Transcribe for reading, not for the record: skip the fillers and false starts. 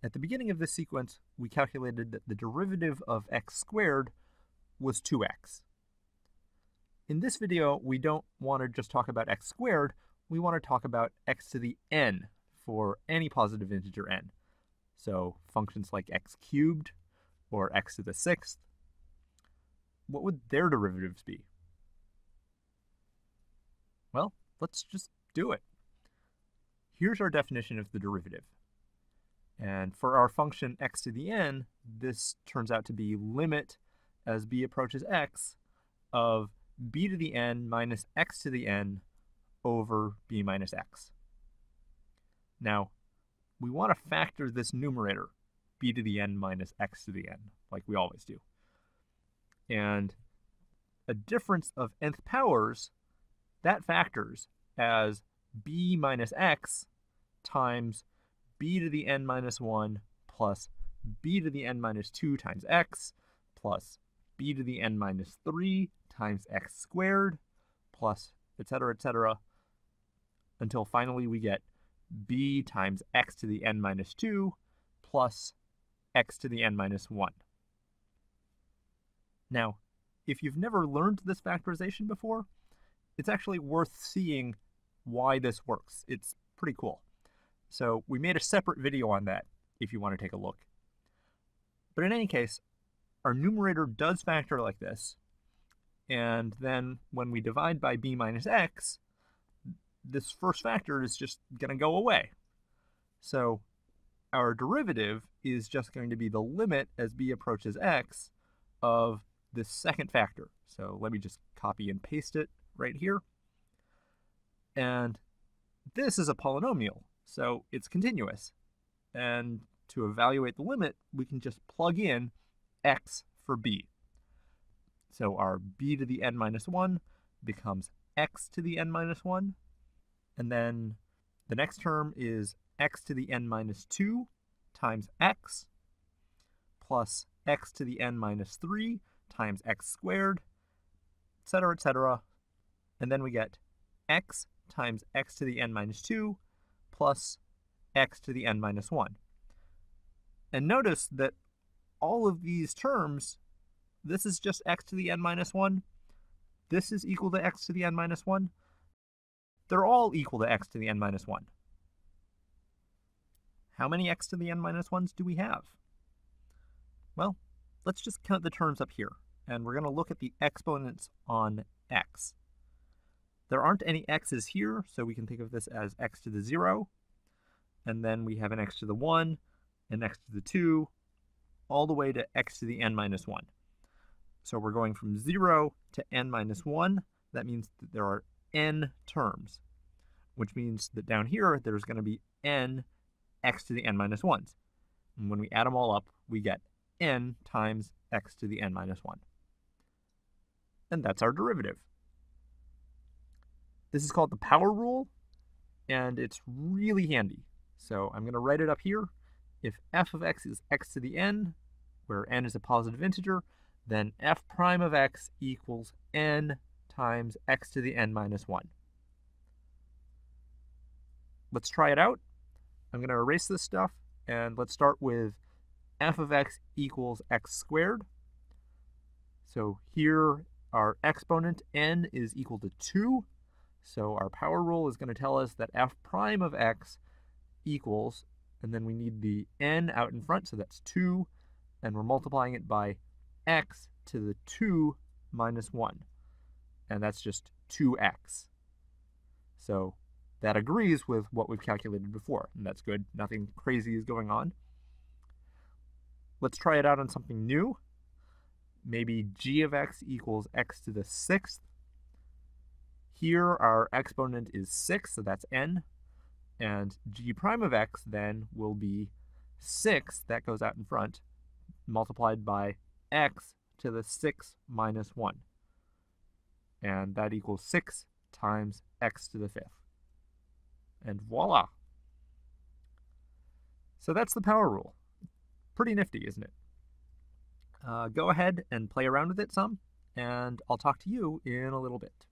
At the beginning of this sequence, we calculated that the derivative of x squared was 2x. In this video, we don't want to just talk about x squared, we want to talk about x to the n for any positive integer n. So functions like x cubed or x to the sixth, what would their derivatives be? Well, let's just do it. Here's our definition of the derivative. And for our function x to the n, this turns out to be limit as b approaches x of b to the n minus x to the n over b minus x. Now, we want to factor this numerator, b to the n minus x to the n, like we always do. And a difference of nth powers, that factors as b minus x times b to the n minus 1 plus b to the n minus 2 times x plus b to the n minus 3 times x squared plus etc., until finally we get b times x to the n minus 2 plus x to the n minus 1. Now, if you've never learned this factorization before, it's actually worth seeing why this works. It's pretty cool. So we made a separate video on that if you want to take a look. But in any case, our numerator does factor like this. And then when we divide by b minus x, this first factor is just going to go away. So our derivative is just going to be the limit as b approaches x of this second factor. So let me just copy and paste it right here. And this is a polynomial, so it's continuous. And to evaluate the limit, we can just plug in x for b. So our b to the n minus 1 becomes x to the n minus 1. And then the next term is x to the n minus 2 times x plus x to the n minus 3 times x squared, etc. And then we get x times x to the n minus 2 plus x to the n minus 1. And notice that all of these terms, this is just x to the n minus 1. This is equal to x to the n minus 1. They're all equal to x to the n minus 1. How many x to the n minus 1s do we have? Well, let's just count the terms up here, and we're going to look at the exponents on x. There aren't any x's here, so we can think of this as x to the 0, and then we have an x to the 1, an x to the 2, all the way to x to the n minus 1. So we're going from 0 to n minus 1. That means that there are n terms, which means that down here there's going to be n x to the n minus 1s. And when we add them all up, we get n times x to the n minus 1. And that's our derivative. This is called the power rule, and it's really handy. So I'm going to write it up here. If f of x is x to the n, where n is a positive integer, then f prime of x equals n times x to the n minus 1. Let's try it out. I'm going to erase this stuff, and let's start with f of x equals x squared. So here our exponent n is equal to 2. So our power rule is going to tell us that f prime of x equals, and then we need the n out in front, so that's 2, and we're multiplying it by x to the 2 minus 1. And that's just 2x. So that agrees with what we've calculated before, and that's good. Nothing crazy is going on. Let's try it out on something new. Maybe g of x equals x to the 6th. Here our exponent is 6, so that's n. And g prime of x then will be 6, that goes out in front, multiplied by x to the 6 minus 1. And that equals 6 times x to the 5th. And voila! So that's the power rule. Pretty nifty, isn't it? Go ahead and play around with it some, and I'll talk to you in a little bit.